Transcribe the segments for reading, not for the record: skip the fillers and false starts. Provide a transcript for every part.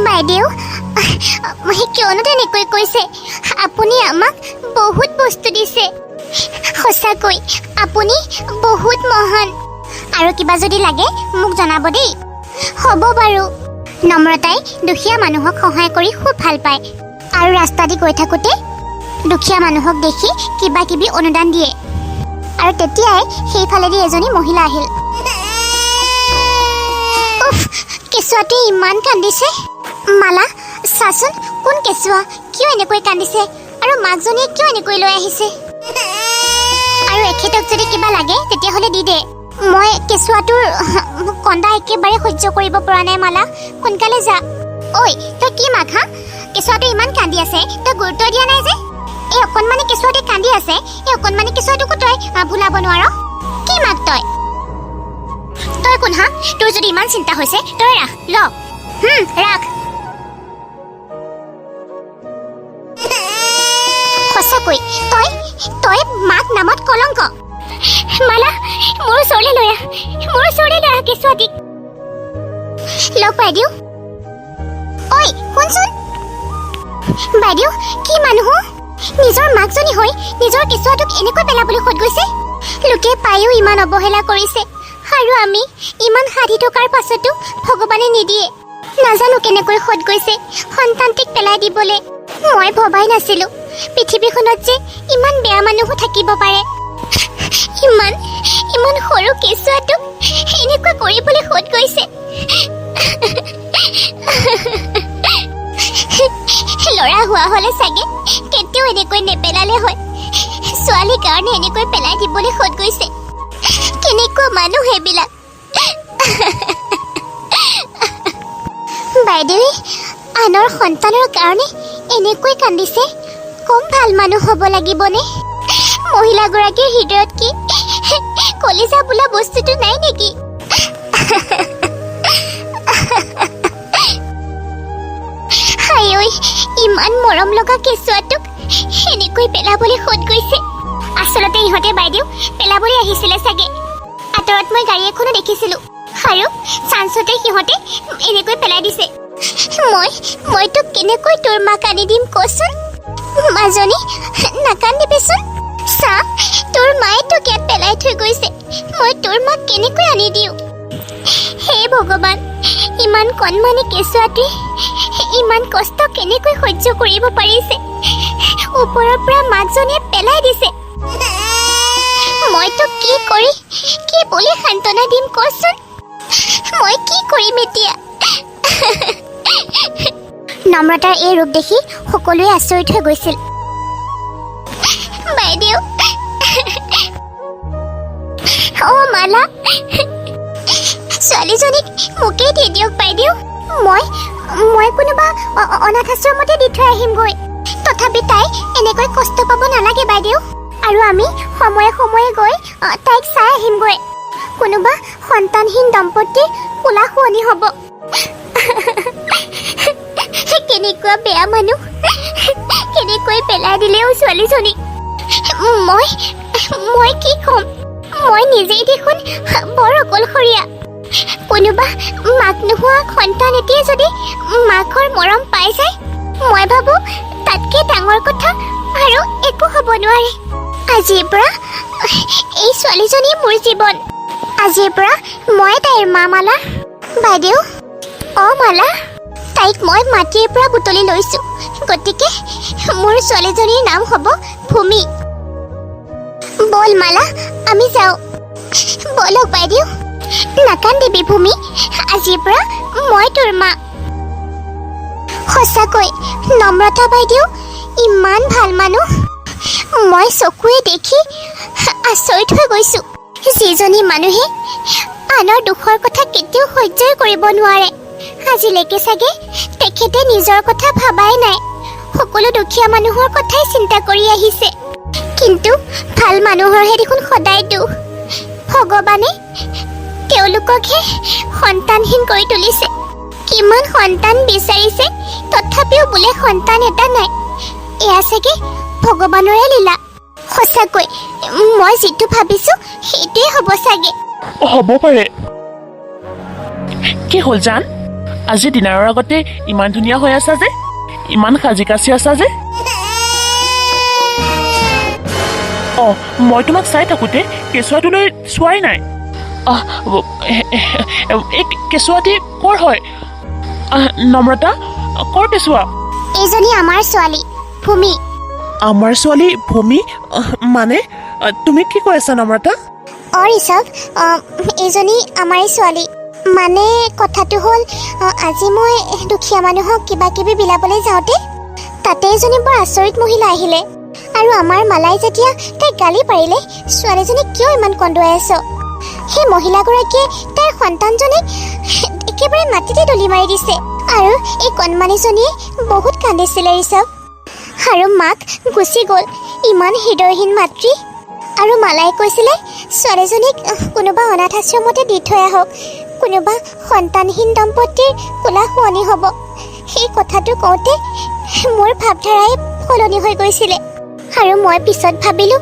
বাইদেউ কিয়নো তেনেকৈ কৈছে আপুনি আমাক বহুত বস্তু দিছে সঁচাকৈ আপুনি বহুত মহান আৰু কিবা যদি লাগে মোক জনাব দেই হ'ব বাৰু নম্ৰতাই দুখীয়া মানুহক সহায় কৰি খুব ভাল পায় আৰু ৰাস্তা দি গৈ থাকোঁতে দুখীয়া মানুহক দেখি কিবা কিবি অনুদান দিয়ে আৰু তেতিয়াই সেইফালেদি এজনী মহিলা আহিল উফ কেঁচুৱাটোৱে ইমান কান্দিছে মালা চাচোন কোন কেঁচুৱা কিয় এনেকৈ কান্দিছে আৰু মাকজনীয়ে কিয় এনেকৈ লৈ আহিছে আৰু এখেতক যদি কিবা লাগে তেতিয়াহ'লে দি দে মই কেঁচুৱাটোৰ কন্দা একেবাৰে সহ্য কৰিব পৰা নাই মালা সোনকালে যা ঐ তই কি মাক হা কেঁচুৱাটো ইমান কান্দি আছে তই গুৰুত্ব দিয়া নাই যে এই অকণমানি কেঁচুৱাটোৱে কান্দি আছে এই অকণমানি কেঁচুৱাটোকো তই ভুলাব নোৱাৰ কি মাক তই কোন হা তোৰ যদি ইমান চিন্তা হৈছে তই ৰাখ ল ৰাখ সঁচাকৈ তই মাক নামত কলংক মালা মোৰ ওচৰলৈ লৈ আহ কেঁচুৱাটিক লগ বাইদেউ ঐ শুনচোন বাইদেউ কি মানুহ নিজৰ মাকজনী হৈ নিজৰ কেঁচুৱাটোক এনেকৈ পেলাবলৈ খোজ গৈছে লোকে পায়ো ইমান অৱহেলা কৰিছে আৰু আমি ইমান ষাঠি টকাৰ পাছতো ভগৱানে নিদিয়ে নাজানো কেনেকৈ খোজ গৈছে সন্তানটিক পেলাই দিবলৈ মই ভবাই নাছিলো পৃথিৱীখনত যে ইমান বেয়া মানুহো থাকিব পাৰে ইমান সৰু কেঁচুৱাটোক এনেকুৱা কৰিবলৈ খোজ গৈছে ল'ৰা হোৱা হ'লে চাগে কেতিয়াও এনেকৈ নেপেলালে হয় ছোৱালীৰ কাৰণে এনেকৈ পেলাই দিবলৈ খোজ গৈছে কেনেকুৱা মানুহ সেইবিলাক বাইদেৱে আনৰ সন্তানৰ কাৰণে এনেকৈ কান্দিছে কম ভাল মানুহ হ'ব লাগিবনে মহিলাগৰাকীৰ হৃদয়ত কি কলিজা বোলা বস্তুটো নাই নেকি হাই ঐ ইমান মৰম লগা কেঁচুৱাটোক এনেকৈ পেলাবলৈ খোজ গৈছে আচলতে ইহঁতে বাইদেউ পেলাবলৈ আহিছিলে চাগে আঁতৰত মই গাড়ী এখনো দেখিছিলো আৰু চান্সতে সিহঁতে এনেকৈ পেলাই দিছে মই তোক কেনেকৈ তোৰ মাক আনি দিম কচোন মাজনী নাকান্দিবিচোন চা তোৰ মায়ে তোক ইয়াত পেলাই থৈ গৈছে মই তোৰ মাক কেনেকৈ আনি দিওঁ হে ভগৱান ইমান কণমানি কেঁচুৱাটোৱে ইমান কষ্ট কেনেকৈ সহ্য কৰিব পাৰিছে ওপৰৰ পৰা মাকজনীয়ে পেলাই দিছে মই তোক কি কৰি কি বুলি সান্তনা দিম কচোন মই কি কৰিম এতিয়া নম্ৰতাৰ এই ৰূপ দেখি সকলোৱে আচৰিত হৈ গৈছিল বাইদেউ মালা ছোৱালীজনীক মোকেই দি দিয়ক বাইদেউ মই কোনোবা অনাথ আশ্ৰমতে দি থৈ আহিমগৈ তথাপি তাই এনেকৈ কষ্ট পাব নালাগে বাইদেউ আৰু আমি সময়ে সময়ে গৈ তাইক চাই আহিমগৈ কোনোবা সন্তানহীন দম্পতীৰ কোলা শুৱনি হ'ব কেনেকুৱা বেয়া মানুহ কেনেকৈ পেলাই দিলেও ছোৱালীজনীক মই কি ক'ম মই নিজেই দেখোন বৰ অকলশৰীয়া কোনোবা মাক নোহোৱা সন্তান এটিয়ে যদি মাকৰ মৰম পাই যায় মই ভাবো তাতকৈ ডাঙৰ কথা আৰু একো হ'ব নোৱাৰে আজিৰ পৰা এই ছোৱালীজনী মোৰ জীৱন আজিৰ পৰা মই তাইৰ মা মালা বাইদেউ মালা তাইক মই মাটিৰ পৰা বুটলি লৈছো গতিকে মোৰ ছোৱালীজনীৰ নাম হ'ব ভূমি বল মালা আমি যাওঁ বলক বাইদেউ নাকান্দিবি ভূমি আজিৰ পৰা মই তোৰ মা সঁচাকৈ নম্ৰতা বাইদেউ ইমান ভাল মানুহ মই চকুৱে দেখি আচৰিত হৈ গৈছো যিজনী মানুহে আনৰ দুখৰ কথা কেতিয়াও সহ্যই কৰিব নোৱাৰে আজিলৈকে চাগে তেখেতে নিজৰ কথা ভাবাই নাই সকলো দুখীয়া মানুহৰ কথাই চিন্তা কৰি আহিছে কিন্তু ভাল মানুহৰহে দেখোন সদায় দুখ ভগৱানে তেওঁলোককহে সন্তানহীন কৰি তুলিছে কিমান সন্তান বিচাৰিছে তথাপিও বোলে সন্তান এটা নাই এয়া চাগে ভগৱানৰে লীলা সঁচাকৈ মই যিটো ভাবিছো সেইটোৱে হ'ব চাগে হ'ব পাৰে কি হ'ল জান আজি ডিনাৰৰ আগতে ইমান ধুনীয়া হৈ আছা যে, ইমান সাজি কাচি আছা যে। অঁ, মই তোমাক চাই থাকোঁতে কেঁচুৱাটোলৈ চোৱাই নাই। এই কেঁচুৱাটি ক'ৰ হয়? নম্ৰতা, ক'ৰ কেঁচুৱা? এইজনী আমাৰ ছোৱালী ভূমি। আমাৰ ছোৱালী ভূমি? মানে তুমি কি কৈ আছা নম্ৰতা? ঋষভ, এইজনী আমাৰে ছোৱালী। মানে কথাটো হ'ল, আজি মই দুখীয়া মানুহক কিবা কিবি বিলাবলৈ যাওঁতে তাতে এজনী বৰ আচৰিত মহিলা আহিলে। আৰু আমাৰ মালাই যেতিয়া তাইক গালি পাৰিলে, ছোৱালীজনীক কিয় ইমান কন্দুৱাই আছ? সেই মহিলাগৰাকীয়ে তাইৰ সন্তানজনীক একেবাৰে মাটিতে দলি মাৰি দিছে। আৰু এই কণমানিজনীয়ে বহুত কান্দিছিলে ঋষভ। আৰু মাক গুচি গ'ল, ইমান হৃদয়হীন মাতৃ। আৰু মালাই কৈছিলে ছোৱালীজনীক কোনোবা অনাথ আশ্ৰমতে দি থৈ আহক, কোনোবা সন্তানহীন দম্পতীৰ কোলা শুৱনি হ'ব। সেই কথাটো কওঁতে মোৰ ভাৱধাৰাই সলনি হৈ গৈছিলে। আৰু মই পিছত ভাবিলোঁ,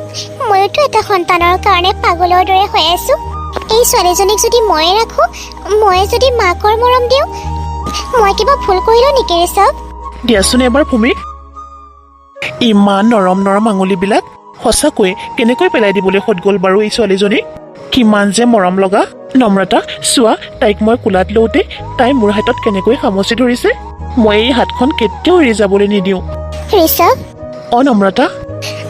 ময়োতো এটা সন্তানৰ কাৰণে পাগলৰ দৰে হৈ আছোঁ। এই ছোৱালীজনীক যদি ময়ে ৰাখোঁ, ময়ে যদি মাকৰ মৰম দিওঁ, মই কিবা ভুল কৰিলোঁ নেকি ঋষভ? দিয়াচোন এবাৰ ভূমি, ইমান নৰম নৰম আঙুলিবিলাক সঁচাকৈ কেনেকৈ পেলাই দিবলৈ সদ গ'ল বাৰু এই ছোৱালীজনী? কিমান যে মৰম লগা। নম্ৰতা, চোৱা, তাইক মই কোলাত লওঁতে তাই মোৰ হাতত কেনেকৈ সামচি ধৰিছে। মই এই হাতখন কেতিয়াও এৰি যাবলৈ নিদিওঁ। ঋষভ, নম্ৰতা,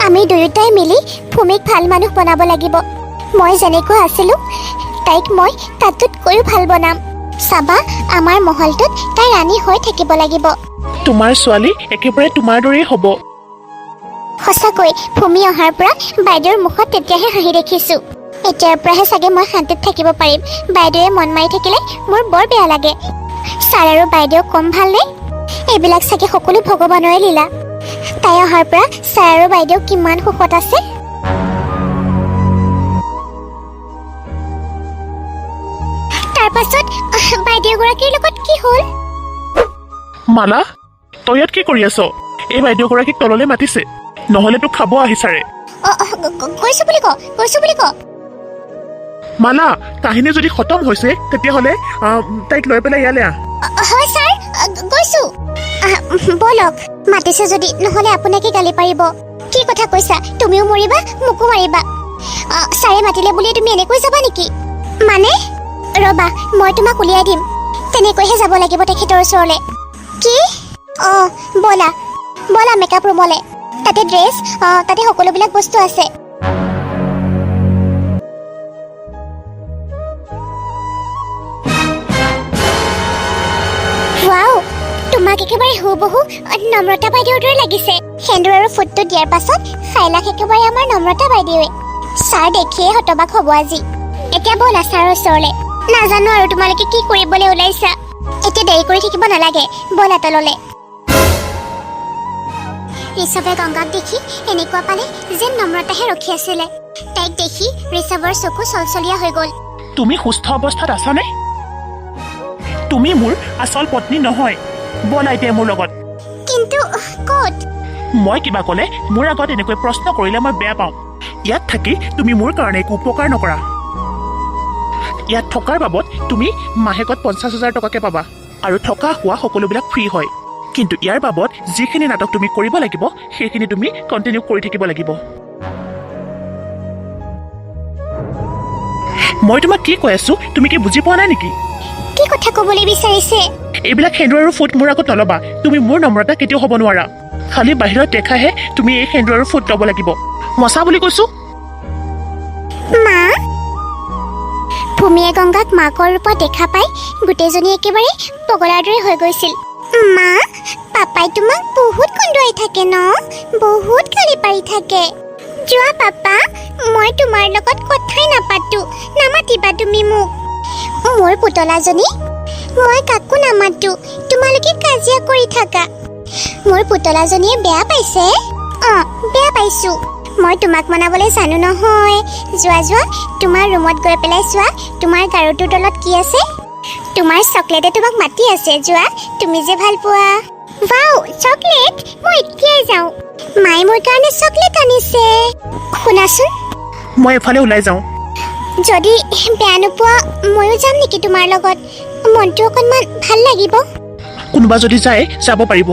আমি দুয়োটাই মিলি ভূমিক ভাল মানুহ বনাব লাগিব। মই যেনেকৈ আছিলোঁ তাইক মই তাতোতকৈও ভাল বনাম। চাবা, আমাৰ মহলটোত তাই ৰাণী হৈ থাকিব লাগিব। তোমাৰ ছোৱালী একেবাৰে তোমাৰ দৰেই হ'ব। সঁচাকৈ ভূমি অহাৰ পৰা বাইদেউৰ মুখত তেতিয়াহে হাঁহি দেখিছোঁ। এতিয়াৰ পৰাহে চাগে মই শান্তিত থাকিব পাৰিম। বাইদেৱে মন মাৰি থাকিলে মোৰ বৰ বেয়া লাগে। ছাৰ আৰু বাইদেউ কম ভালনে? এইবিলাক চাগে সকলো ভগৱানৰে লীলা। তাই অহাৰ পৰা ছাৰ আৰু বাইদেউ কিমান সুখত আছে। তাৰ পাছত বাইদেউগৰাকীৰ লগত কি হ'ল? মালা, তই ইয়াত কি কৰি আছ? এই বাইদেউগৰাকীক তললৈ মাতিছে, নহ'লে তোক খাব আহিছাৰে। গৈছোঁ বুলি ক। মালা, কাহিনী যদি খতম হৈছে তেতিয়াহ'লে তাইক লৈ পেলাই ইয়ালৈ আহ। হয় ছাৰ, গৈছোঁ। ব'লক, মাতিছে যদি, নহ'লে আপোনাকে গালি পাৰিব। কি কথা কৈছা? তুমিও মৰিবা, মোকো মাৰিবা? ছাৰে মাতিলে বুলি তুমি এনেকৈ যাবা নেকি? মানে ৰ'বা, মই তোমাক উলিয়াই দিম। তেনেকৈহে যাব লাগিব তেখেতৰ ওচৰলৈ। কি? ব'লা মেকআপ ৰুমলৈ। তাতে ড্ৰেছ, তাতে সকলোবিলাক বস্তু আছে। ৱাও, তোমাক একেবাৰে হুবহু নম্ৰতা বাইদেউৰ দৰে লাগিছে। সেন্দুৰ আৰু ফুটটো দিয়াৰ পাছত ফাইলাক একেবাৰে আমাৰ নম্ৰতা বাইদেৱে। ছাৰ দেখিয়ে হতবাক হ'ব আজি। এতিয়া ব'লা ছাৰৰ ওচৰলৈ। নাজানো আৰু তোমালোকে কি কৰিবলৈ ওলাইছা। এতিয়া দেৰি কৰি থাকিব নালাগে, ব'লা তললৈ। ঋষভে গংগাক দেখি এনেকুৱা পালে যেন নম্ৰতাহে ৰখি আছিলে। তাইক দেখি ঋষভৰ চকু চলচলীয়া হৈ গ'ল। তুমি সুস্থ অৱস্থাত আছানে? তুমি মোৰ আচল পত্নী নহয়। ব'লা এতিয়া মোৰ লগত। কিন্তু ক'ত? মই কিবা ক'লে মোৰ আগত এনেকৈ প্ৰশ্ন কৰিলে মই বেয়া পাওঁ। ইয়াত থাকি তুমি মোৰ কাৰণে একো উপকাৰ নকৰা। ইয়াত থকাৰ বাবদ তুমি মাহেকত 50,000 টকাকে পাবা, আৰু থকা খোৱা সকলোবিলাক ফ্ৰী হয়। কিন্তু ইয়াৰ বাবদ যিখিনি নাটক তুমি কৰিব লাগিব সেইখিনি তুমি কণ্টিনিউ কৰি থাকিব লাগিব। মই তোমাক কি কৈ আছো, তুমি কি বুজি পোৱা নাই নেকি? কি কথা ক'বলৈ বিচাৰিছে? এইবিলাক সেন্দুৰ আৰু ফুট মোৰ আগত নল'বা। তুমি মোৰ নম্ৰতা কেতিয়াও হ'ব নোৱাৰা। খালি বাহিৰত দেখাহে তুমি এই সেন্দুৰ আৰু ফুট ল'ব লাগিব। মচা বুলি কৈছো। মা? ভূমিয়ে গংগাক মাকৰ ৰূপত দেখা পাই গোটেইজনী একেবাৰে পগলাৰ দৰে হৈ গৈছিল। মা, পাপাই তোমাক বহুত কন্দুৱাই থাকে ন? বহুত গালি পাৰি থাকে। যোৱা পাপা, মই তোমাৰ লগত কথাই নাপাতো, নামাতিবা তুমি মোক। মোৰ পুতলাজনী, মই কাকো নামাতো, তোমালোকে কাজিয়া কৰি থাকা। মোৰ পুতলাজনীয়ে বেয়া পাইছে? বেয়া পাইছো। মই তোমাক মনাবলৈ জানো নহয়। যোৱা তোমাৰ ৰুমত গৈ পেলাই চোৱা তোমাৰ গাৰুটোৰ তলত কি আছে। তোমাৰ চকলেটে তোমাক মাতি আছে, যোৱা, তুমি যে ভাল পোৱা। Wow, chocolate? মই এতিয়াই যাওঁ। মায়ে মোৰ কাৰণে চকলেট আনিছে। শুনাচোন, মই এফালে ওলাই যাওঁ। যদি বেয়া নোপোৱা ময়ো যাম নেকি তোমাৰ লগত? মনটো অকণমান ভাল লাগিব। কোনোবা যদি যায় যাব পাৰিব।